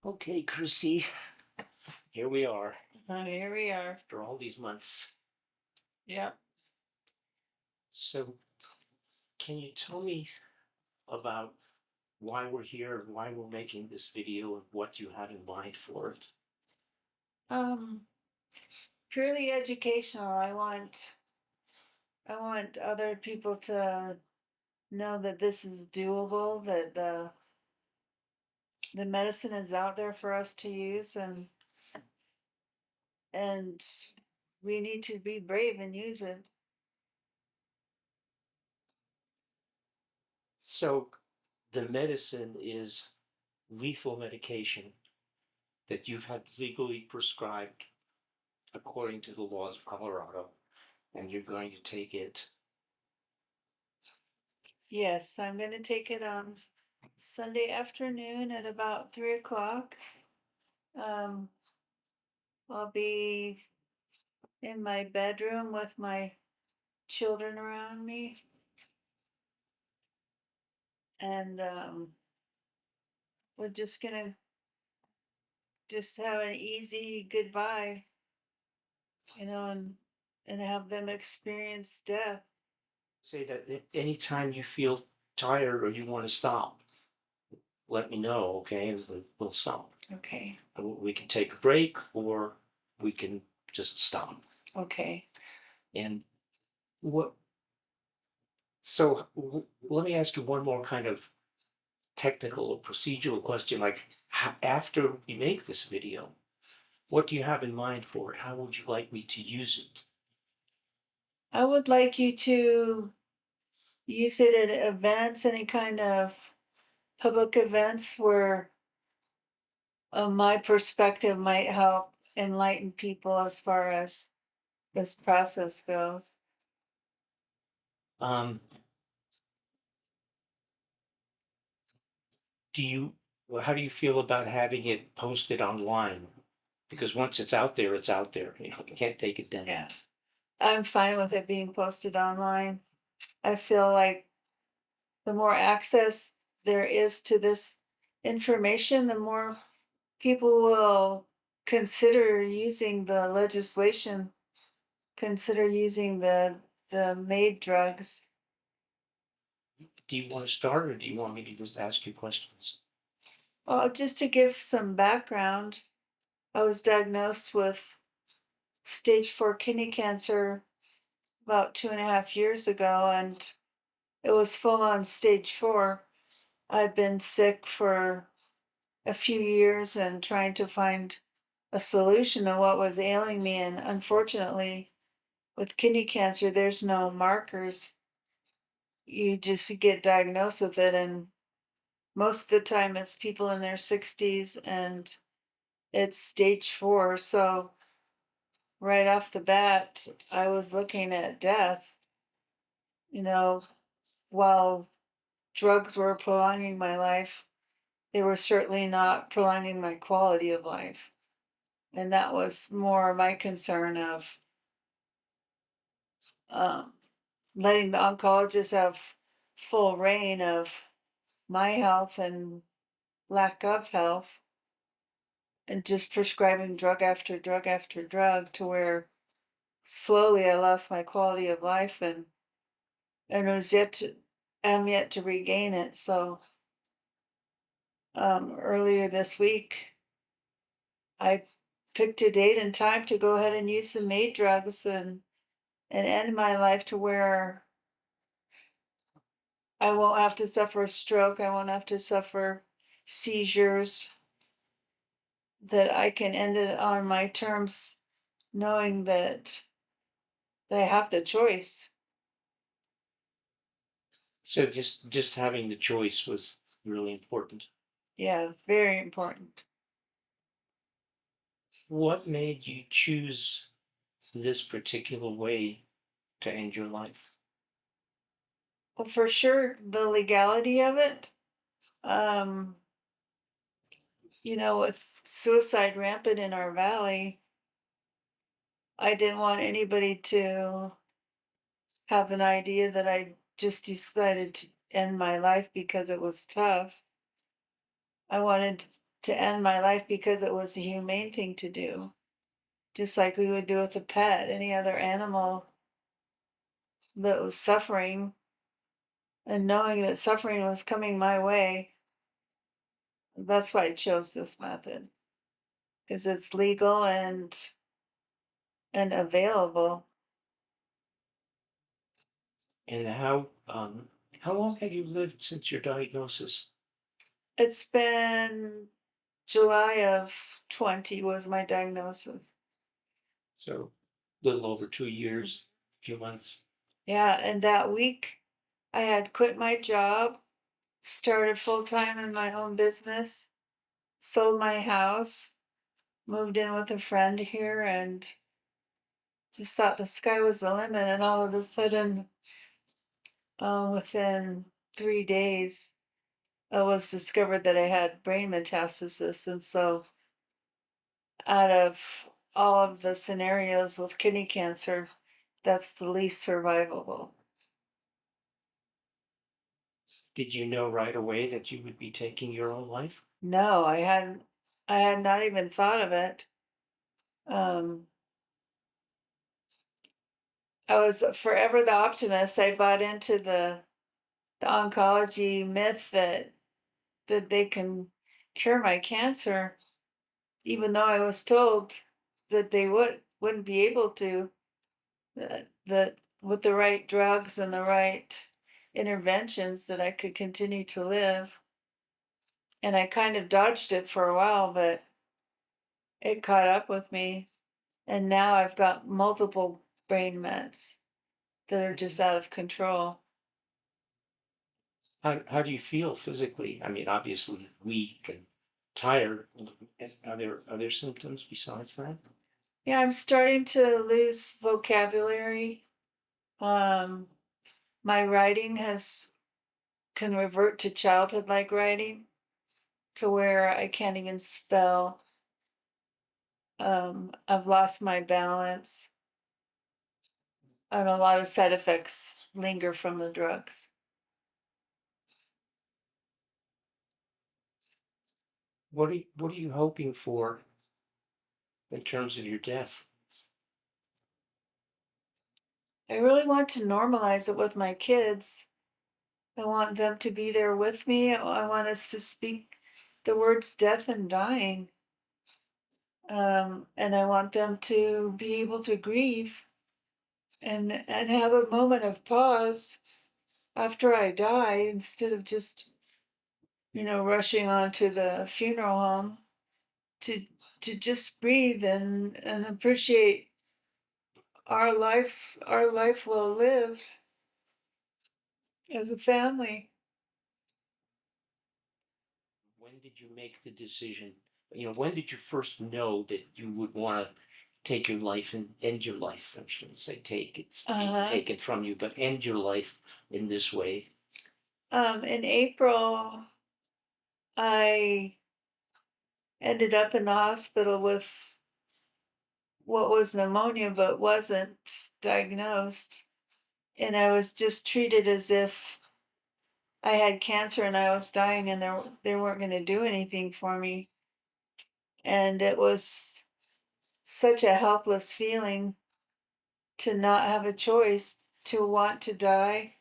Okay, Kristi, here we are Here we are. after all these months. Yep. So, can you tell me about why we're here, why we're making this video, and what you had in mind for it? Um, Purely educational. I want other people to know that this is doable, that the medicine is out there for us to use, and we need to be brave and use it. So, the medicine is lethal medication that you've had legally prescribed according to the laws of Colorado, and you're going to take it. Yes, I'm going to take it on Sunday afternoon at about 3 o'clock. Um, I'll be in my bedroom with my children around me, and we're just gonna just have an easy goodbye, and have them experience death. Say that anytime you feel tired or you want to stop, let me know, okay? And we'll stop. Okay. We can take a break or we can just stop. Okay. And what, so let me ask you one more kind of technical or procedural question. Like, after we make this video, what do you have in mind for it? How would you like me to use it? I would like you to use it at events, any kind of public events where my perspective might help enlighten people as far as this process goes. Um, how do you feel about having it posted online? Because once it's out there, it's out there. You can't take it down. Yeah. I'm fine with it being posted online. I feel like the more access there is to this information, the more people will consider using the legislation, consider using the made drugs. Do you want to start or do you want me to just ask you questions? Well, just to give some background, I was diagnosed with stage 4 kidney cancer about 2.5 years ago, and it was full on stage 4. I've been sick for a few years and trying to find a solution to what was ailing me. And unfortunately, with kidney cancer, there's no markers. You just get diagnosed with it. And most of the time, it's people in their 60s and it's stage 4. So, right off the bat, I was looking at death, you know, while drugs were prolonging my life. They were certainly not prolonging my quality of life. And that was more my concern of um, letting the oncologist have full reign of my health and lack of health, and just prescribing drug after drug after drug to where slowly I lost my quality of life, and am yet to regain it. So earlier this week I picked a date and time to go ahead and use the made drugs and end my life to where I won't have to suffer a stroke. I won't have to suffer seizures, that I can end it on my terms, knowing that they have the choice. So just having the choice was really important. Yeah, very important. What made you choose this particular way to end your life? Well, for sure, the legality of it. Um, with suicide rampant in our valley, I didn't want anybody to have an idea that I just decided to end my life because it was tough. I wanted to end my life because it was the humane thing to do, just like we would do with a pet, any other animal that was suffering, and knowing that suffering was coming my way. That's why I chose this method, because it's legal and available. And how long have you lived since your diagnosis? It's been July of 20 was my diagnosis. So a little over 2 years, few months. Yeah, and that week I had quit my job, started full time in my own business, sold my house, moved in with a friend here, and just thought the sky was the limit. And all of a sudden, within 3 days, it was discovered that I had brain metastasis. And so, out of all of the scenarios with kidney cancer, that's the least survivable. Did you know right away that you would be taking your own life? No, I had not even thought of it. Um, I was forever the optimist. I bought into the oncology myth that they can cure my cancer, even though I was told that they wouldn't be able to. That with the right drugs and the right interventions, that I could continue to live. And I kind of dodged it for a while, but it caught up with me. And now I've got multiple brain mets that are just out of control. How do you feel physically? I mean, obviously weak and tired. Are there symptoms besides that? Yeah, I'm starting to lose vocabulary. Um, my writing has can revert to childhood like writing, to where I can't even spell. I've lost my balance, and a lot of side effects linger from the drugs. What are you hoping for in terms of your death? I really want to normalize it with my kids. I want them to be there with me. I want us to speak the words death and dying. And I want them to be able to grieve and have a moment of pause after I die, instead of just, rushing on to the funeral home, to just breathe and appreciate our life well lived as a family. When did you make the decision? When did you first know that you would want to take your life and end your life? I shouldn't say take, it's being Uh-huh. taken from you, but end your life in this way. In April, I ended up in the hospital with what was pneumonia but wasn't diagnosed. And I was just treated as if I had cancer and I was dying, and they weren't going to do anything for me. And it was such a helpless feeling to not have a choice, to want to die,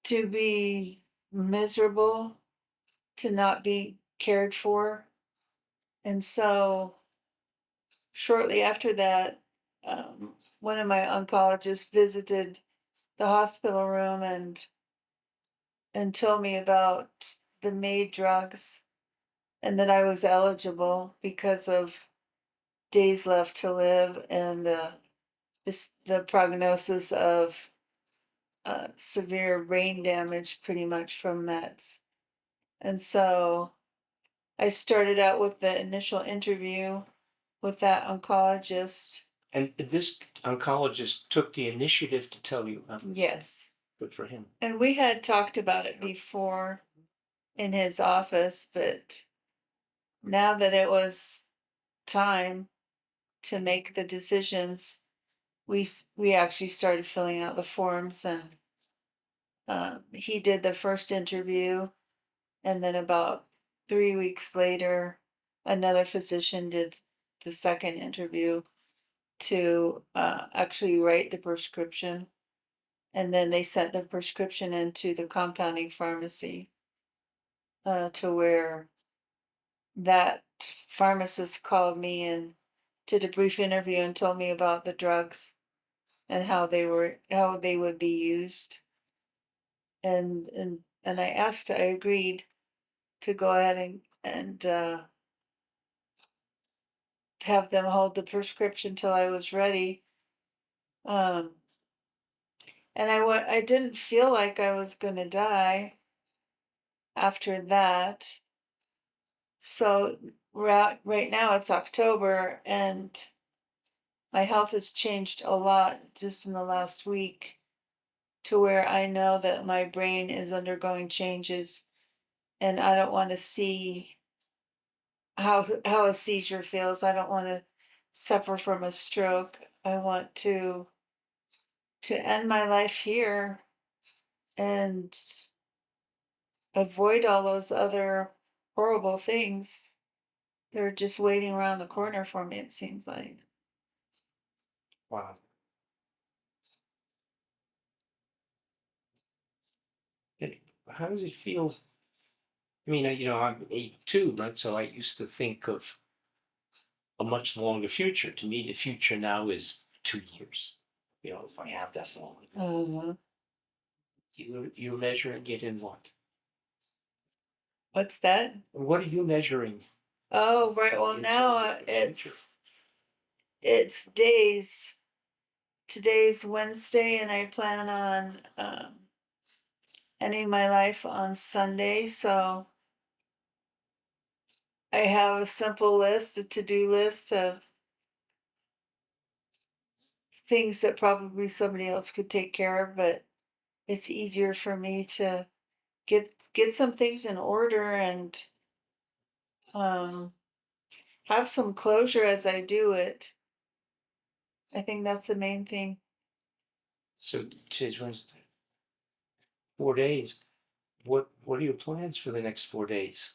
to be miserable, to not be cared for. And so shortly after that, one of my oncologists visited the hospital room and told me about the MAID drugs, and that I was eligible because of days left to live, and the prognosis of severe brain damage, pretty much from meds. And so I started out with the initial interview with that oncologist. And this oncologist took the initiative to tell you, Yes. good for him. And we had talked about it before in his office, but now that it was time to make the decisions, we actually started filling out the forms, and he did the first interview, and then about 3 weeks later, another physician did the second interview to actually write the prescription. And then they sent the prescription into the compounding pharmacy to where that pharmacist called me and did a brief interview and told me about the drugs and how they would be used. And I agreed to go ahead and have them hold the prescription till I was ready. Um, and I didn't feel like I was gonna die after that. So right now it's October, and my health has changed a lot just in the last week to where I know that my brain is undergoing changes, and I don't want to see how a seizure feels. I don't want to suffer from a stroke. I want to end my life here and avoid all those other horrible things. They're just waiting around the corner for me, it seems like. Wow. And how does it feel? I mean, I'm 82, right? So I used to think of a much longer future. To me, the future now is 2 years. If I have that long. Uh, You're measuring it in what? what's that? What are you measuring Oh, right. Well, in now terms of the future? it's days. Today's Wednesday, and I plan on ending my life on Sunday. So I have a simple list, a to-do list of things that probably somebody else could take care of, but it's easier for me to get some things in order and um, have some closure as I do it. I think that's the main thing. So today's Wednesday. 4 days. What are your plans for the next 4 days?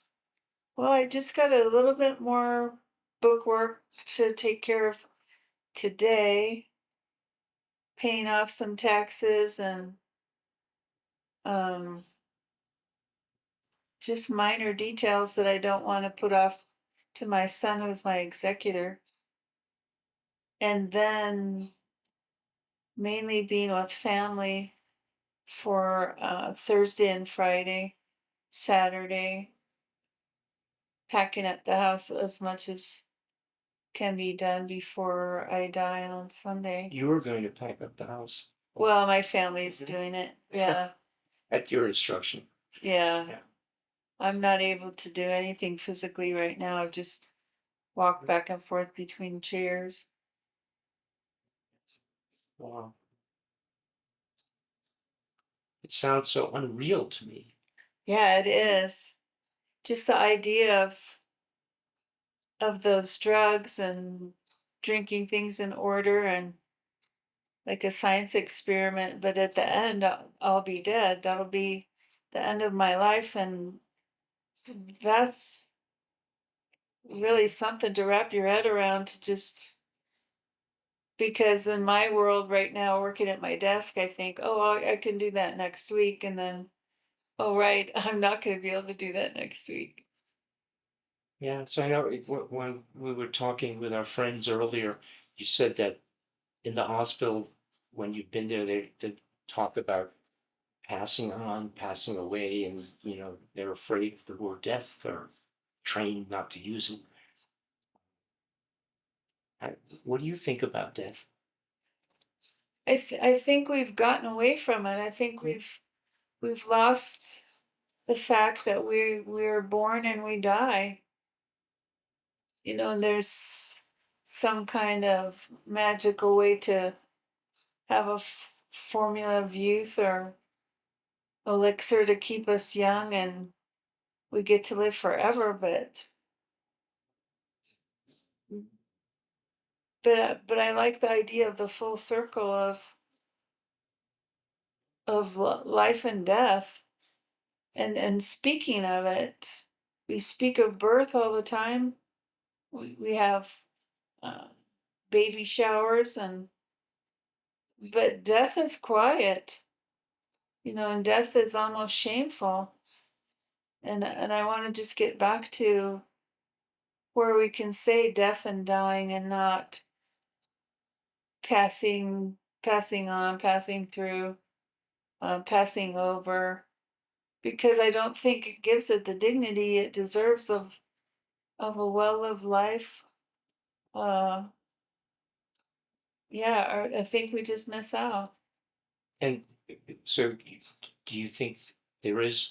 Well, I just got a little bit more book work to take care of today, paying off some taxes and um, just minor details that I don't want to put off to my son, who's my executor. And then mainly being with family for Thursday and Friday, Saturday, packing up the house as much as can be done before I die on Sunday. You are going to pack up the house. Well, my family's Mhm. doing it. Yeah. At your instruction. Yeah. Yeah. I'm not able to do anything physically right now, just walk back and forth between chairs. Wow. It sounds so unreal to me. Yeah, it is. Just the idea of those drugs and drinking things in order and like a science experiment, but at the end I'll be dead. That'll be the end of my life, and that's really something to wrap your head around, to just because in my world right now, working at my desk, I think, oh, I can do that next week. And then, oh, right, I'm not going to be able to do that next week. Yeah. So I know when we were talking with our friends earlier, you said that in the hospital, when you've been there, they talk about passing on, passing away, and they're afraid of the word death or trained not to use it. What do you think about death? I think we've gotten away from it. I think we've lost the fact that we're born and we die. And there's some kind of magical way to have a formula of youth or elixir to keep us young and we get to live forever, but I like the idea of the full circle of life and death. And speaking of it, we speak of birth all the time, We have uh, baby showers, but death is quiet, and death is almost shameful. And I want to just get back to where we can say death and dying and not passing on, passing through, passing over, because I don't think it gives it the dignity it deserves of a well-lived life. Uh, yeah, I think we just miss out. And so, do you think there is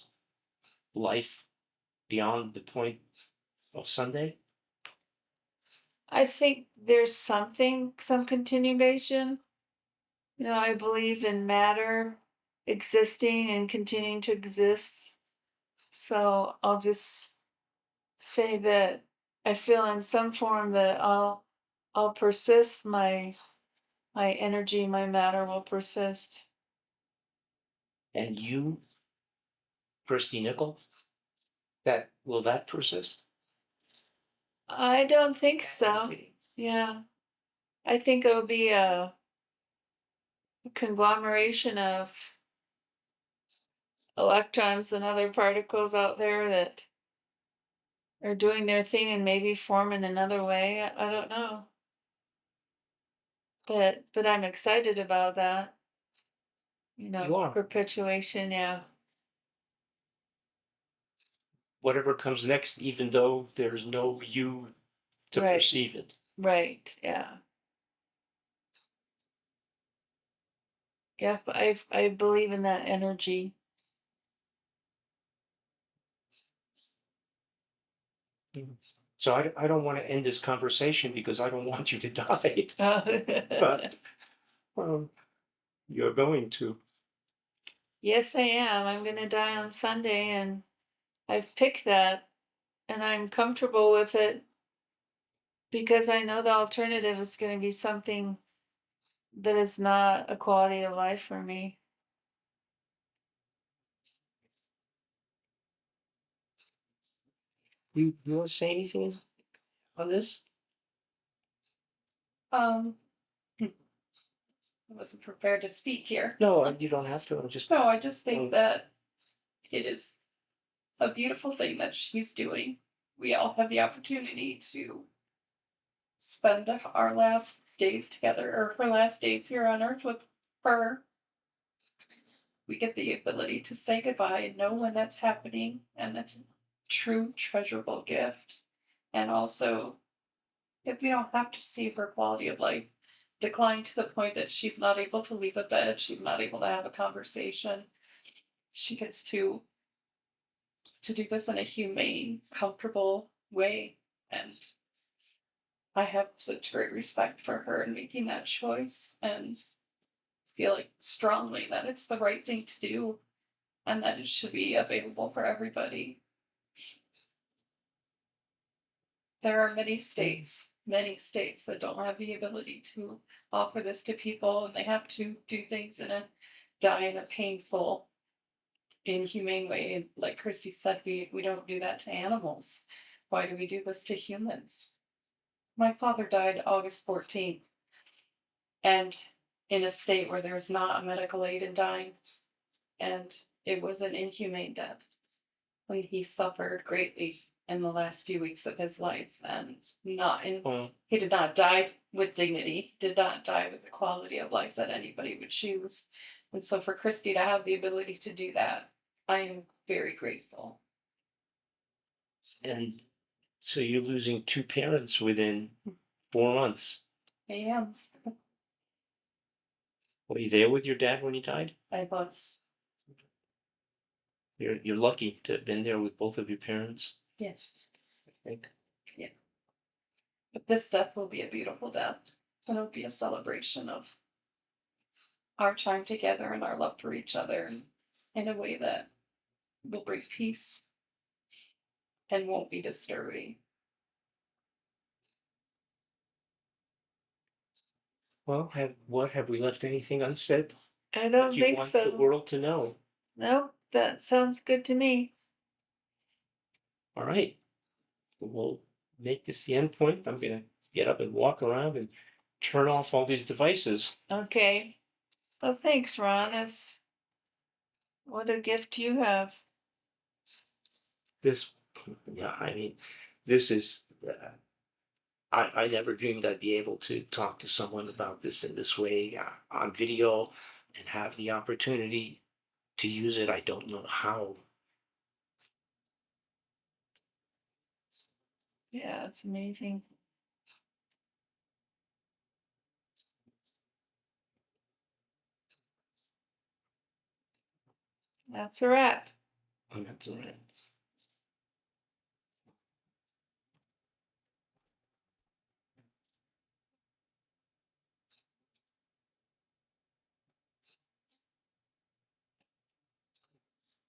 life beyond the point of Sunday? I think there's some continuation. I believe in matter existing and continuing to exist. So I'll just say that I feel in some form that I'll persist. My energy, my matter will persist. And you, Kristi Nichols, that will that persist? I don't think so. Yeah. I think it'll be a conglomeration of electrons and other particles out there that are doing their thing and maybe form in another way. I don't know. But I'm excited about that. You are. Perpetuation, yeah. Whatever comes next, even though there's no you to Right. perceive it. Right. Yeah. Yeah, but I believe in that energy. Mhm. So I don't want to end this conversation because I don't want you to die, but um, you're going to. Yes, I am. I'm gonna die on Sunday, and I've picked that, and I'm comfortable with it because I know the alternative is gonna be something that is not a quality of life for me. You want to say anything on this? Um, I wasn't prepared to speak here. No, you don't have to. I'm just. No, I just think Um, that it is a beautiful thing that she's doing. We all have the opportunity to spend our last days together, or her last days here on earth with her. We get the ability to say goodbye and know when that's happening, and that's a true treasurable gift. And also, if we don't have to see her quality of life decline to the point that she's not able to leave a bed, she's not able to have a conversation, she gets to do this in a humane, comfortable way. And I have such great respect for her in making that choice and feel like strongly that it's the right thing to do and that it should be available for everybody. There are many states that don't have the ability to offer this to people, and they have to do things die in a painful, inhumane way. And like Kristi said, we don't do that to animals. Why do we do this to humans? My father died August 14th, and in a state where there's not a medical aid in dying, and it was an inhumane death when he suffered greatly in the last few weeks of his life, and not in well, he did not die with dignity, did not die with the quality of life that anybody would choose. And so for Kristi to have the ability to do that, I am very grateful. and so you're losing two parents within 4 months. I am. Were you there with your dad when he died? I was. You're lucky to have been there with both of your parents, Yes. I think. Yeah. But this death will be a beautiful death. It'll be a celebration of our time together and our love for each other in a way that will bring peace and won't be disturbing. Well, have we left anything unsaid I that don't you think want the so. world to know? Nope, that sounds good to me. All right. Well, make this the end point. I'm gonna get up and walk around and turn off all these devices. Okay. Well, thanks, Ron. It's what a gift you have. This, yeah, I mean, this is. I never dreamed I'd be able to talk to someone about this in this way on video and have the opportunity to use it. I don't know how. Yeah, it's amazing. That's a wrap. That's all right.